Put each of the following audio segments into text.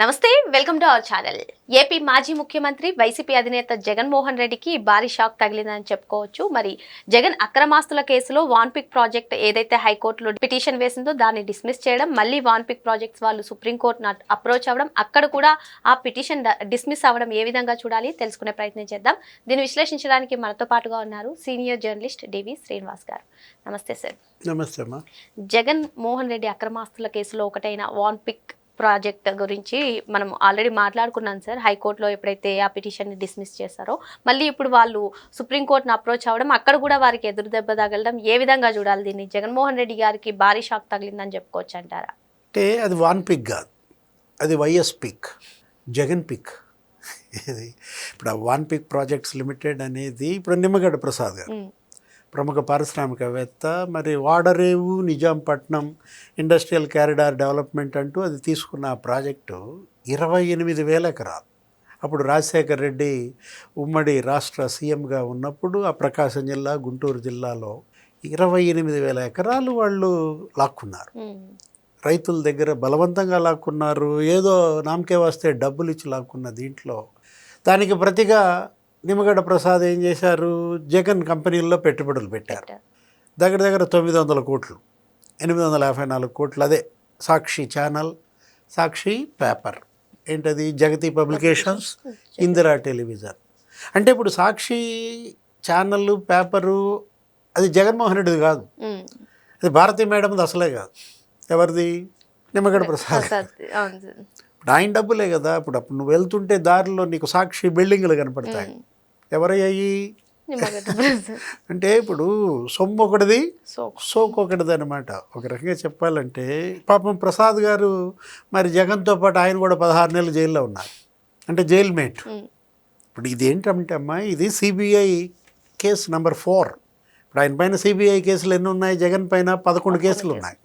నమస్తే, welcome to our channel. AP మాజీ ముఖ్యమంత్రి వైసీపీ అధినేత జగన్మోహన్ రెడ్డికి భారీ షాక్ తగిలిందని చెప్పుకోవచ్చు. మరి జగన్ అక్రమాస్తుల కేసులో వాన్పిక్ ప్రాజెక్ట్ ఏదైతే హైకోర్టులో పిటిషన్ వేసిందో దాన్ని డిస్మిస్ చేయడం, మళ్ళీ వాన్పిక్ ప్రాజెక్ట్స్ వాళ్ళు సుప్రీంకోర్టును అప్రోచ్ అవ్వడం, అక్కడ కూడా ఆ పిటిషన్ డిస్మిస్ అవ్వడం ఏ విధంగా చూడాలి తెలుసుకునే ప్రయత్నం చేద్దాం. దీన్ని విశ్లేషించడానికి మనతో పాటుగా ఉన్నారు సీనియర్ జర్నలిస్ట్ డివి శ్రీనివాస్ గారు. నమస్తే సార్. నమస్తే అమ్మా. జగన్ మోహన్ రెడ్డి అక్రమాస్తుల కేసులో ఒకటైన వాన్పిక్ ప్రాజెక్ట్ గురించి మనం ఆల్రెడీ మాట్లాడుకున్నాం సార్. హైకోర్టులో ఎప్పుడైతే ఆ పిటిషన్ని డిస్మిస్ చేశారో మళ్ళీ ఇప్పుడు వాళ్ళు సుప్రీంకోర్టును అప్రోచ్ అవ్వడం, అక్కడ కూడా వారికి ఎదురు దెబ్బ తగలడం, ఏ విధంగా చూడాలి దీన్ని? జగన్మోహన్ రెడ్డి గారికి భారీ షాక్ తగిలిందని చెప్పుకోవచ్చు అంటారా? అంటే అది వాన్ పిక్ కాదు, అది వైఎస్ పిక్, జగన్ పిక్. ఇది ఇప్పుడు ఆ వాన్ పిక్ ప్రాజెక్ట్స్ లిమిటెడ్ అనేది ఇప్పుడు నిమ్మగడ్డ ప్రసాద్ గారు ప్రముఖ పారిశ్రామికవేత్త, మరి Vadarevu Nizampatnam industrial corridor development అంటూ అది తీసుకున్న ఆ ప్రాజెక్టు 28,000 ఎకరాలు. అప్పుడు రాజశేఖర్ రెడ్డి ఉమ్మడి రాష్ట్ర సీఎంగా ఉన్నప్పుడు ఆ ప్రకాశం జిల్లా, గుంటూరు జిల్లాలో 28,000 ఎకరాలు వాళ్ళు లాక్కున్నారు. రైతుల దగ్గర బలవంతంగా లాక్కున్నారు. ఏదో నామకే వస్తే డబ్బులు ఇచ్చి లాక్కున్న దీంట్లో దానికి ప్రతిగా నిమ్మగడ్డ ప్రసాద్ ఏం చేశారు? జగన్ కంపెనీల్లో పెట్టుబడులు పెట్టారు. దగ్గర దగ్గర 900 కోట్లు, 854 కోట్లు. అదే సాక్షి ఛానల్, సాక్షి పేపర్, ఏంటది జగతి పబ్లికేషన్స్, ఇందిరా టెలివిజన్. అంటే ఇప్పుడు సాక్షి ఛానల్, పేపరు అది జగన్మోహన్ రెడ్డిది కాదు, అది భారతీ మేడంది అసలే కాదు. ఎవరిది? నిమ్మగడ్డ ప్రసాద్. ఇప్పుడు ఆయన డబ్బులే కదా. ఇప్పుడు నువ్వు వెళ్తుంటే దారిలో నీకు సాక్షి బిల్డింగ్లు కనపడతాయి. ఎవరయ్యాయి అంటే ఇప్పుడు సొమ్ము ఒకటిది, సోకు ఒకటిది అనమాట. ఒక రకంగా చెప్పాలంటే పాపం ప్రసాద్ గారు మరి జగన్తో పాటు ఆయన కూడా 16 నెలలు జైల్లో ఉన్నారు. అంటే జైల్ మేట్. ఇప్పుడు ఇదేంటంటే అమ్మా, ఇది సిబిఐ కేసు నెంబర్ 4. ఇప్పుడు ఆయన పైన సిబిఐ కేసులు ఎన్ని ఉన్నాయి? జగన్ పైన 11 కేసులు ఉన్నాయి.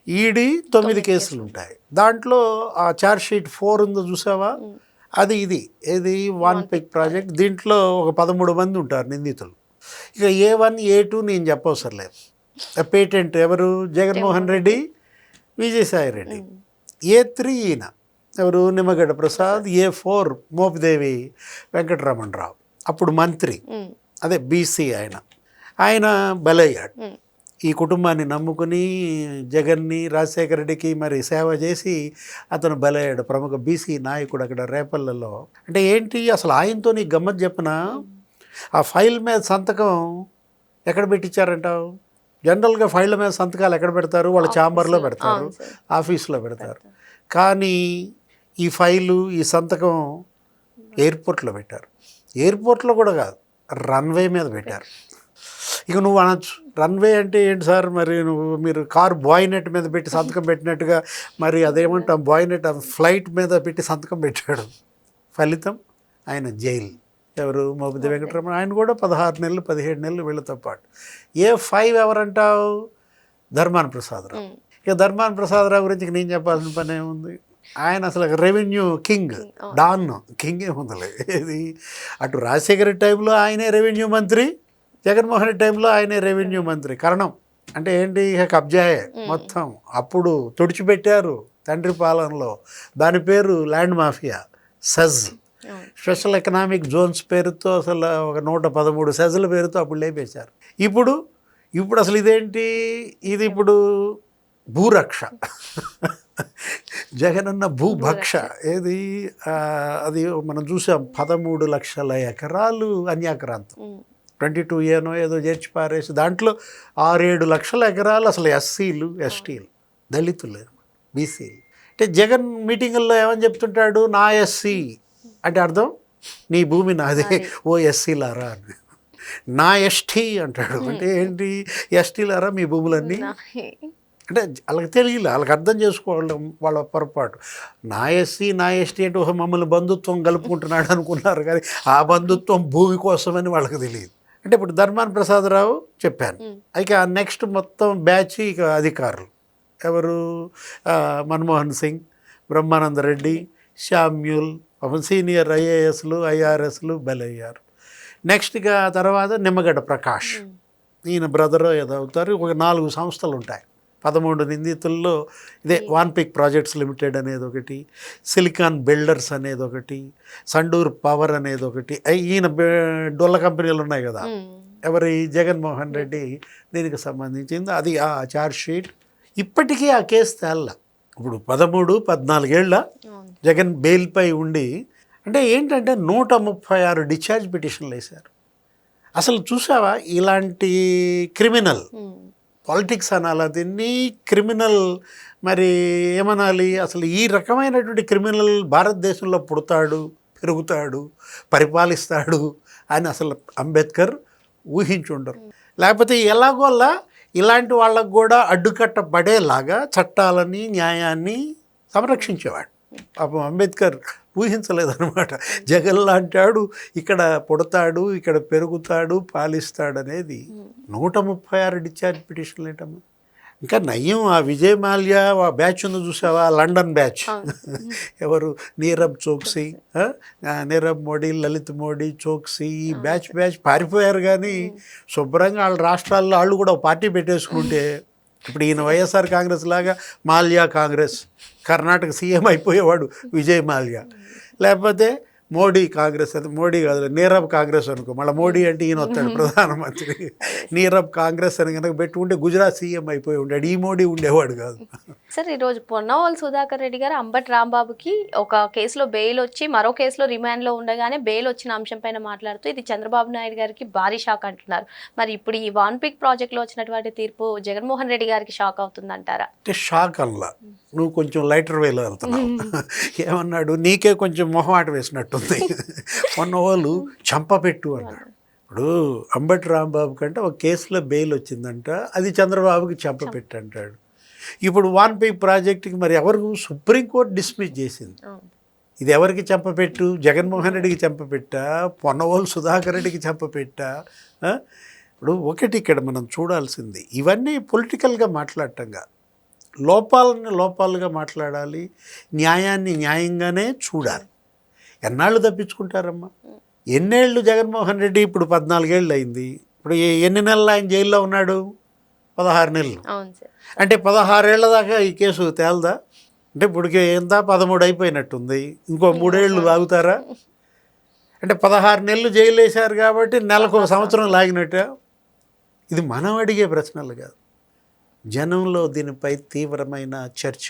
ఈడీ 9 కేసులు ఉంటాయి. దాంట్లో ఆ ఛార్జ్ షీట్ 4 ఉందో చూసావా? అది ఇది ఏది వాన్ పిక్ ప్రాజెక్ట్. దీంట్లో ఒక 13 మంది ఉంటారు నిందితులు. ఇక A1, A2 నేను చెప్పవసరం లేదు. పేటెంట్ ఎవరు? జగన్మోహన్ రెడ్డి, విజయసాయి రెడ్డి. A3 ఈయన ఎవరు? నిమ్మగడ్డ ప్రసాద్. A4 మోపిదేవి వెంకటరమణరావు, అప్పుడు మంత్రి, అదే బీసీ. ఆయన బలయ్యాడు. ఈ కుటుంబాన్ని నమ్ముకుని జగన్ని, రాజశేఖర రెడ్డికి మరి సేవ చేసి అతను బలయ్యాడు. ప్రముఖ బీసీ నాయకుడు అక్కడ రేపల్లలో. అంటే ఏంటి అసలు ఆయనతో నీ గమ్మత్ చెప్పిన, ఆ ఫైల్ మీద సంతకం ఎక్కడ పెట్టించారంటావు? జనరల్గా ఫైళ్ళ మీద సంతకాలు ఎక్కడ పెడతారు? వాళ్ళ ఛాంబర్లో పెడతారు, ఆఫీస్లో పెడతారు. కానీ ఈ ఫైలు, ఈ సంతకం ఎయిర్పోర్ట్లో పెట్టారు. ఎయిర్పోర్ట్లో కూడా కాదు, రన్వే మీద పెట్టారు. ఇక నువ్వు అనొచ్చు, రన్వే అంటే ఏంటి సార్? మరి మీరు కారు బాయ్నెట్ మీద పెట్టి సంతకం పెట్టినట్టుగా మరి అదేమంటాం, బాయ్నెట్ ఫ్లైట్ మీద పెట్టి సంతకం పెట్టాడు. ఫలితం ఆయన జైలు. ఎవరు? మోపిదేవి వెంకటరమణ. ఆయన కూడా 16 నెలలు 17 నెలలు వీళ్ళతో పాటు. A5 ఎవరంటావు? ధర్మాన ప్రసాదరావు. ఇక ధర్మాన ప్రసాదరావు గురించి నేను చెప్పాల్సిన పని ఏముంది? ఆయన అసలు రెవెన్యూ కింగ్, డాన్. కింగ్ ఏముందలే. ఇది అటు రాజశేఖర టైంలో ఆయనే రెవెన్యూ మంత్రి, జగన్మోహన్ రెడ్డి టైంలో ఆయనే రెవెన్యూ మంత్రి. కారణం అంటే ఏంటి? కబ్జాయే మొత్తం. అప్పుడు తుడిచిపెట్టారు తండ్రి పాలనలో. దాని పేరు land mafia, SEZ, special economic zones పేరుతో అసలు ఒక 113 సెజ్ల పేరుతో అప్పుడు లేపేశారు. ఇప్పుడు అసలు ఇదేంటి? ఇది ఇప్పుడు భూరక్ష. జగన్ అన్న భూభక్ష. ఏది అది మనం చూసాం. 13 లక్షల ఎకరాలు అన్యాక్రాంతం. 22A ఏదో చేర్చి పారేసి దాంట్లో 6-7 లక్షల ఎకరాలు అసలు ఎస్సీలు, ఎస్టీలు, దళితులు, బీసీలు. అంటే జగన్ మీటింగుల్లో ఏమని చెప్తుంటాడు? నా ఎస్సీ అంటే అర్థం నీ భూమి నాదే, ఓ ఎస్సీలారా అని. నా ఎస్టీ అంటాడు. అంటే ఏంటి? ఎస్టీలారా మీ భూములన్నీ. అంటే వాళ్ళకి తెలియలే, వాళ్ళకి అర్థం చేసుకోవడం వాళ్ళ పొరపాటు. నా ఎస్సీ, నా ఎస్టీ అంటే ఒక మమ్మల్ని బంధుత్వం కలుపుకుంటున్నాడు అనుకున్నారు, కానీ ఆ బంధుత్వం భూమి కోసమని వాళ్ళకి తెలియదు. అంటే ఇప్పుడు ధర్మాన ప్రసాదరావు చెప్పాను. ఇక నెక్స్ట్ మొత్తం బ్యాచ్ ఇక అధికారులు ఎవరు? మన్మోహన్ సింగ్, బ్రహ్మానంద రెడ్డి, శామ్యూల్, సీనియర్ IASలు, IRSలు బలయ్యారు. నెక్స్ట్ ఇక తర్వాత నిమ్మగడ్డ ప్రకాష్, ఈయన బ్రదర్ ఏదో అవుతారు. ఒక 4 సంస్థలు ఉంటాయి 13 నిందితుల్లో ఇదే వాన్పిక్ ప్రాజెక్ట్స్ లిమిటెడ్ అనేది ఒకటి, సిలికాన్ బిల్డర్స్ అనేది ఒకటి, సండూర్ పవర్ అనేది ఒకటి, ఈయన డొల్ల కంపెనీలు ఉన్నాయి కదా, ఎవరి జగన్మోహన్ రెడ్డి దీనికి సంబంధించింది. అది ఆ ఛార్జ్ షీట్ ఇప్పటికీ ఆ కేసు తేళ్ళ. ఇప్పుడు 13-14 ఏళ్ళ జగన్ బెయిల్పై ఉండి, అంటే ఏంటంటే 136 డిశ్చార్జ్ పిటిషన్లు వేశారు. అసలు చూసావా ఇలాంటి క్రిమినల్ పాలిటిక్స్ అనాలా దీన్ని, క్రిమినల్ మరి ఏమనాలి, అసలు ఈ రకమైనటువంటి క్రిమినల్ భారతదేశంలో పుడతాడు, పెరుగుతాడు, పరిపాలిస్తాడు అని అసలు అంబేద్కర్ ఊహించుండరు. లేకపోతే ఎలాగోలా ఇలాంటి వాళ్ళకు కూడా అడ్డుకట్ట పడేలాగా చట్టాలని న్యాయాన్ని సంరక్షించేవాడు. పాపం అంబేద్కర్ ఊహించలేదన్నమాట. జగన్ లాంటాడు ఇక్కడ పుడతాడు, ఇక్కడ పెరుగుతాడు, పాలిస్తాడు అనేది. 136 డిశ్చార్జ్ పిటిషన్లు ఏంటమ్మా. ఇంకా నయ్యం ఆ విజయ్ మాల్యా ఆ బ్యాచ్ ఉంది చూసావా, లండన్ బ్యాచ్, ఎవరు నీరబ్ చోక్సీ, నీరబ్ మోడీ, లలిత్ మోడీ, చోక్సీ, ఈ బ్యాచ్ పారిపోయారు. కానీ శుభ్రంగా వాళ్ళ రాష్ట్రాల్లో వాళ్ళు కూడా పార్టీ పెట్టేసుకుంటే, ఇప్పుడు ఈయన వైఎస్ఆర్ కాంగ్రెస్ లాగా మాల్యా కాంగ్రెస్, కర్ణాటక సీఎం అయిపోయేవాడు విజయ్ మాల్యా. లేకపోతే మోడీ కాంగ్రెస్, అది మోడీ కాదు నీరబ్ కాంగ్రెస్ అనుకో, మళ్ళీ మోడీ అంటే ఈయన వస్తాడు ప్రధానమంత్రి. నీరబ్ కాంగ్రెస్ అని కనుక పెట్టుకుంటే గుజరాత్ సీఎం అయిపోయి ఉంటాడు, ఈ మోడీ ఉండేవాడు కాదు. సార్ ఈరోజు పొన్నవాళ్ళు సుధాకర్ రెడ్డి గారు అంబటి రాంబాబుకి ఒక కేసులో బెయిల్ వచ్చి మరో కేసులో రిమాండ్లో ఉండగానే బెయిల్ వచ్చిన అంశం పైన మాట్లాడుతూ ఇది చంద్రబాబు నాయుడు గారికి భారీ షాక్ అంటున్నారు. మరి ఇప్పుడు ఈ వాన్పిక్ ప్రాజెక్ట్లో వచ్చినటువంటి తీర్పు జగన్మోహన్ రెడ్డి గారికి షాక్ అవుతుందంటారా? అంటే షాక్ అల్లా, నువ్వు కొంచెం లైటర్ వేలో వెళ్తున్నావు. ఏమన్నాడు, నీకే కొంచెం మొహమాట వేసినట్టుంది. మొన్న వాళ్ళు చంపపెట్టు అన్నాడు. ఇప్పుడు అంబటి రాంబాబు కంటే ఒక కేసులో బెయిల్ వచ్చిందంట, అది చంద్రబాబుకి చంపపెట్టు అంటాడు. ఇప్పుడు వాన్పిక్ ప్రాజెక్టుకి మరి ఎవరు సుప్రీంకోర్టు డిస్మిస్ చేసింది. ఇది ఎవరికి చంపపెట్టు, జగన్మోహన్ రెడ్డికి చంపపెట్టా, పొన్నవోలు సుధాకర్ రెడ్డికి చంపపెట్టా? ఇప్పుడు ఒకటి ఇక్కడ మనం చూడాల్సింది, ఇవన్నీ పొలిటికల్గా మాట్లాడటంగా, లోపాలని లోపాలుగా మాట్లాడాలి, న్యాయాన్ని న్యాయంగానే చూడాలి. ఎన్నాళ్ళు తప్పించుకుంటారమ్మా? ఎన్నేళ్ళు జగన్మోహన్ రెడ్డి, ఇప్పుడు 14 ఏళ్ళు అయింది. ఇప్పుడు ఎన్ని నెలలు ఆయన జైల్లో ఉన్నాడు? 16 నెలలు. అంటే 16 ఏళ్ల దాకా ఈ కేసు తేలదా? అంటే ఇప్పటికి ఎంత 13 అయిపోయినట్టుంది, ఇంకో 3 ఏళ్ళు లాగుతారా? అంటే 16 నెలలు జైలు వేశారు కాబట్టి నెలకు 1 సంవత్సరం లాగినట్ట. ఇది మనం అడిగే ప్రశ్నలు కాదు. జనంలో దీనిపై తీవ్రమైన చర్చ,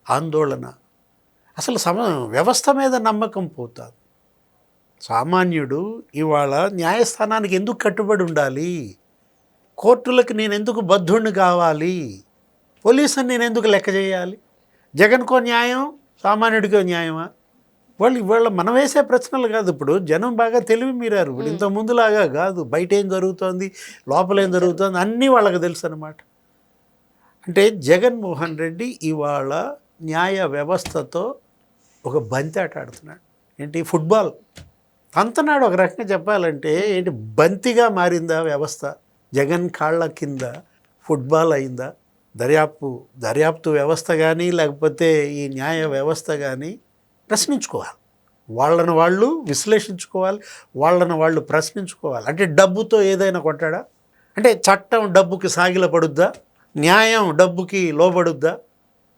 ఆందోళన. అసలు వ్యవస్థ మీద నమ్మకం పోతుంది. సామాన్యుడు ఇవాళ న్యాయస్థానానికి ఎందుకు కట్టుబడి ఉండాలి? కోర్టులకు నేను ఎందుకు బద్ధుణ్ణి కావాలి? పోలీసుని నేను ఎందుకు లెక్క చేయాలి? జగన్కో న్యాయం, సామాన్యుడికో న్యాయమా? ఇవాళ మనం వేసే ప్రశ్నలు కాదు. ఇప్పుడు జనం బాగా తెలివి మీరారు. ఇప్పుడు ఇంత ముందులాగా కాదు, బయట ఏం జరుగుతోంది, లోపల ఏం జరుగుతోంది అన్నీ వాళ్ళకి తెలుసు అన్నమాట. అంటే జగన్మోహన్ రెడ్డి ఇవాళ న్యాయ వ్యవస్థతో ఒక బంతి ఆట ఆడుతున్నాడు. ఏంటి, ఫుట్బాల్ తంతనాడు. ఒక రకంగా చెప్పాలంటే ఏంటి, బంతిగా మారిందా వ్యవస్థ? జగన్ కాళ్ళ కింద ఫుట్బాల్ అయిందా? దర్యాప్తు వ్యవస్థ కానీ లేకపోతే ఈ న్యాయ వ్యవస్థ కానీ ప్రశ్నించుకోవాలి, వాళ్ళని వాళ్ళు విశ్లేషించుకోవాలి, వాళ్ళని వాళ్ళు ప్రశ్నించుకోవాలి. అంటే డబ్బుతో ఏదైనా కొంటాడా? అంటే చట్టం డబ్బుకి సాగిల పడుద్దా? న్యాయం డబ్బుకి లోబడుద్దా?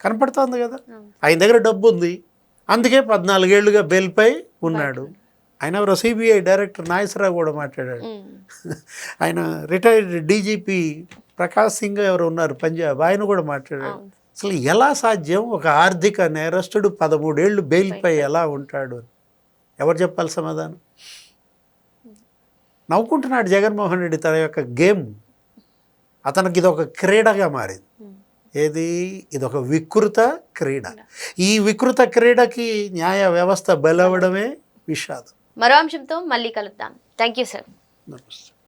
కనపడుతోంది కదా. ఆయన దగ్గర డబ్బు ఉంది, అందుకే 14 ఏళ్ళుగా బెయిల్పై ఉన్నాడు. ఆయన ఎవరో సిబిఐ డైరెక్టర్ నాగేశ్వరరావు కూడా మాట్లాడాడు. ఆయన రిటైర్డ్ డీజీపీ ప్రకాష్ సింగ్ ఎవరు ఉన్నారు పంజాబ్, ఆయన కూడా మాట్లాడాడు. అసలు ఎలా సాధ్యం, ఒక ఆర్థిక నేరస్తుడు 13 ఏళ్ళు బెయిల్పై ఎలా ఉంటాడు అని ఎవరు చెప్పాలి సమాధానం? నవ్వుకుంటున్నాడు జగన్మోహన్ రెడ్డి తన యొక్క గేమ్. అతనికి ఇది ఒక క్రీడగా మారింది. ఏది, ఇదొక వికృత క్రీడ. ఈ వికృత క్రీడకి న్యాయ వ్యవస్థ బలవడమే విషాదం. మరో అంశంతో మళ్ళీ కలుద్దాం. Thank you sir. నమస్తే.